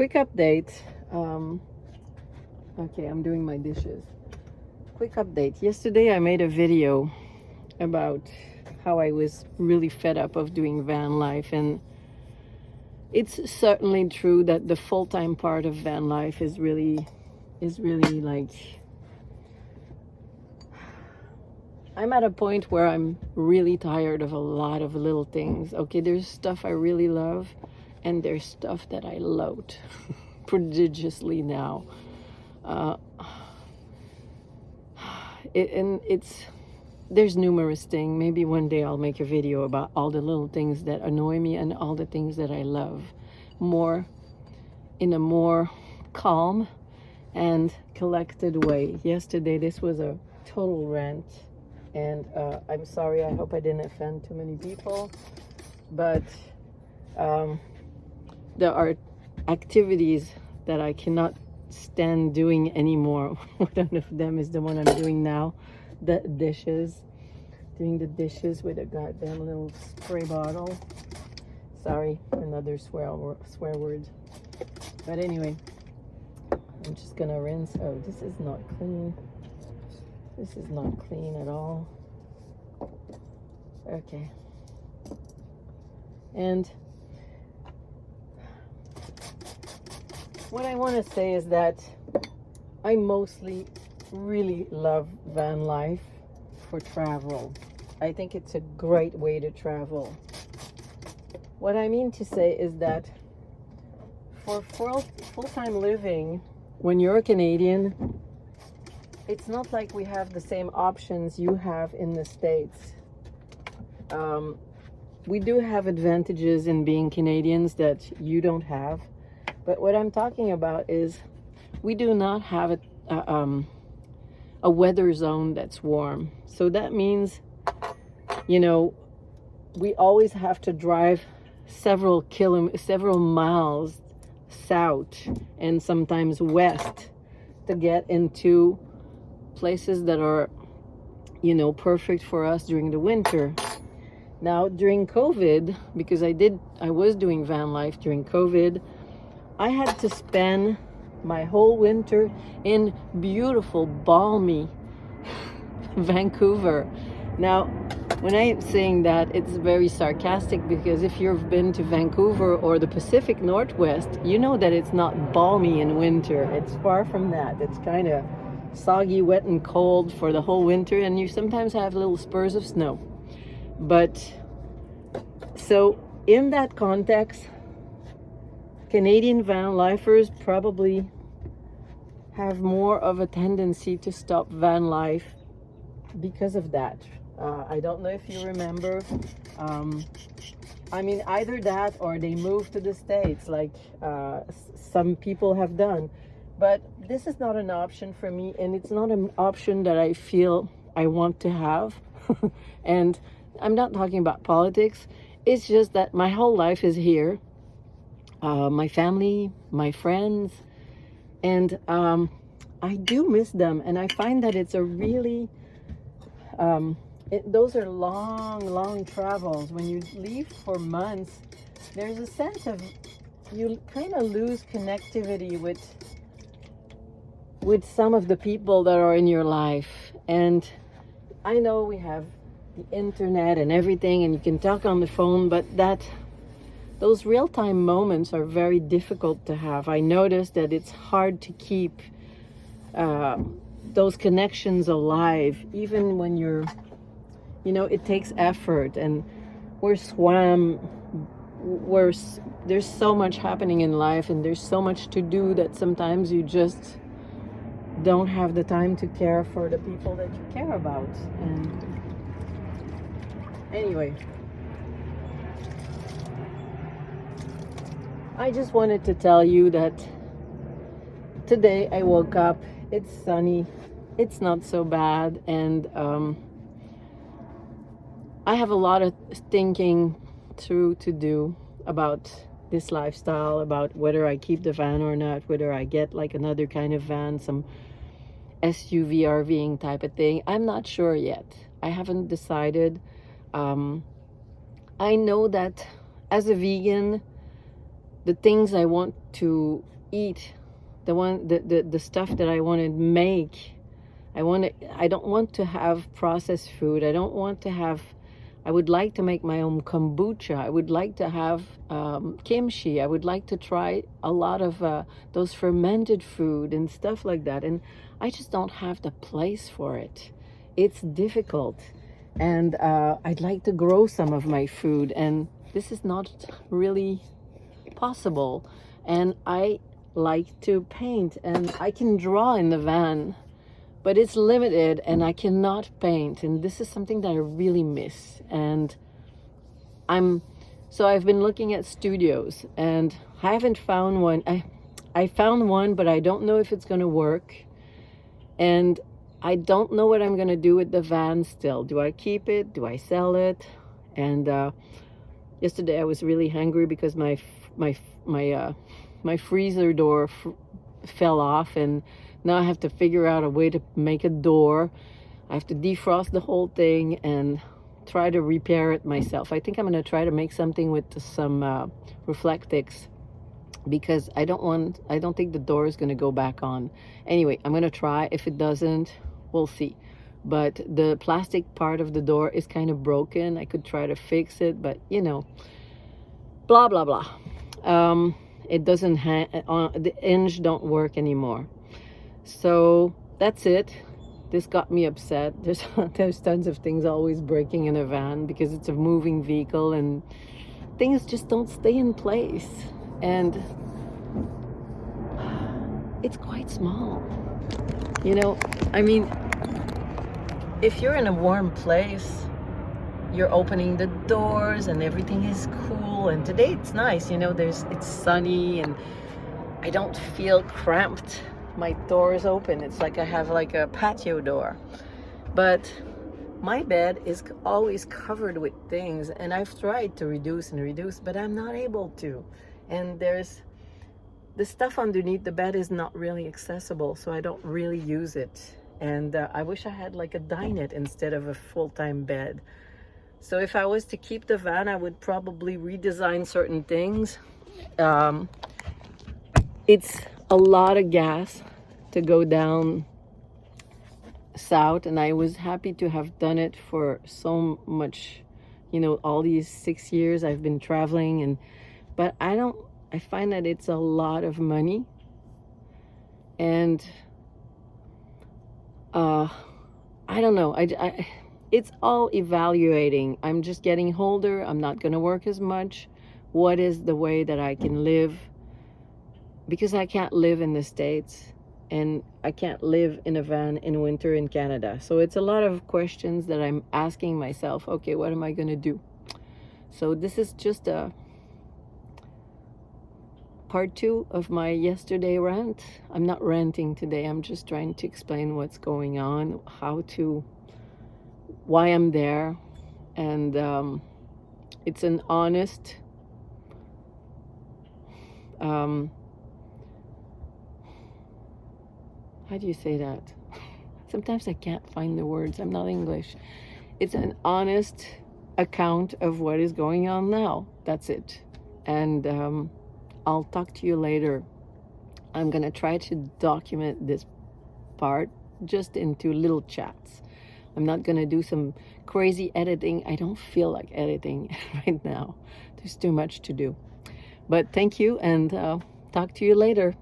quick update. Okay, I'm doing my dishes. Quick update. Yesterday I made a video about how I was really fed up of doing van life, and it's certainly true that the full-time part of van life is really like, I'm at a point where I'm really tired of a lot of little things. Okay, there's stuff I really love, and there's stuff that I loathe prodigiously now. There's numerous things. Maybe one day I'll make a video about all the little things that annoy me and all the things that I love, in a more calm and collected way. Yesterday this was a total rant, and I'm sorry, I hope I didn't offend too many people, but there are activities that I cannot stand doing anymore. One of them is the one I'm doing now, the dishes. Doing the dishes with a goddamn little spray bottle. Sorry, another swear word. But anyway, I'm just gonna rinse. Oh, this is not clean. This is not clean at all. Okay. And what I want to say is that I mostly really love van life for travel. I think it's a great way to travel. What I mean to say is that for full-time living, when you're a Canadian, it's not like we have the same options you have in the States. We do have advantages in being Canadians that you don't have. But what I'm talking about is we do not have a weather zone that's warm. So that means, we always have to drive several miles south and sometimes west to get into places that are, perfect for us during the winter. Now, during COVID, because I was doing van life during COVID, I had to spend my whole winter in beautiful, balmy Vancouver. Now, when I'm saying that, it's very sarcastic, because if you've been to Vancouver or the Pacific Northwest, you know that it's not balmy in winter. It's far from that. It's kind of soggy, wet, and cold for the whole winter, and you sometimes have little spurs of snow. But, so in that context, Canadian van lifers probably have more of a tendency to stop van life because of that. I don't know if you remember. Either that or they moved to the States, like some people have done. But this is not an option for me, and it's not an option that I feel I want to have. And I'm not talking about politics. It's just that my whole life is here. My family, my friends, and I do miss them. And I find that it's a really, those are long travels. When you leave for months, there's a sense of, you kind of lose connectivity with some of the people that are in your life. And I know we have the internet and everything, and you can talk on the phone, but those real-time moments are very difficult to have. I noticed that it's hard to keep those connections alive, even when you're, it takes effort, and there's so much happening in life, and there's so much to do that sometimes you just don't have the time to care for the people that you care about. And anyway, I just wanted to tell you that today I woke up, it's sunny, it's not so bad, and I have a lot of thinking to do about this lifestyle, about whether I keep the van or not, whether I get like another kind of van, some SUV RVing type of thing. I'm not sure yet. I haven't decided. I know that as a vegan, the things I want to eat, the stuff that I want to make. I don't want to have processed food. I don't want to have, I would like to make my own kombucha. I would like to have kimchi. I would like to try a lot of those fermented food and stuff like that. And I just don't have the place for it. It's difficult. And I'd like to grow some of my food. And this is not really possible. And I like to paint. And I can draw in the van, but it's limited and I cannot paint. And this is something that I really miss. And I've been looking at studios and I haven't found one. I found one, but I don't know if it's going to work. And I don't know what I'm going to do with the van still. Do I keep it? Do I sell it? And yesterday I was really hungry because my freezer door fell off, and now I have to figure out a way to make a door. I have to defrost the whole thing and try to repair it myself. I think I'm going to try to make something with some Reflectix, because I don't think the door is going to go back on. Anyway, I'm going to try. If it doesn't, we'll see. But the plastic part of the door is kind of broken. I could try to fix it, but you know, blah blah blah. It doesn't the hinge don't work anymore. So that's it. This got me upset. There's tons of things always breaking in a van because it's a moving vehicle and things just don't stay in place. And it's quite small. You know, I mean, if you're in a warm place, you're opening the doors and everything is cool. And today it's nice, you know, it's sunny and I don't feel cramped. My door is open. It's like I have like a patio door. But my bed is always covered with things, and I've tried to reduce, but I'm not able to. And there's the stuff underneath the bed is not really accessible, so I don't really use it. And I wish I had like a dinette instead of a full-time bed. So if I was to keep the van, I would probably redesign certain things. It's a lot of gas to go down south, and I was happy to have done it for so much, you know, all these 6 years I've been traveling. But I find that it's a lot of money, and I don't know, it's all evaluating. I'm just getting older. I'm not going to work as much. What is the way that I can live? Because I can't live in the States and I can't live in a van in winter in Canada. So it's a lot of questions that I'm asking myself. Okay, what am I going to do? So this is just a part 2 of my yesterday rant. I'm not ranting today. I'm just trying to explain what's going on, why I'm there. And it's an honest how do you say that? Sometimes I can't find the words. I'm not English. It's an honest account of what is going on now. That's it. And I'll talk to you later. I'm going to try to document this part just into little chats. I'm not going to do some crazy editing. I don't feel like editing right now. There's too much to do. But thank you, and talk to you later.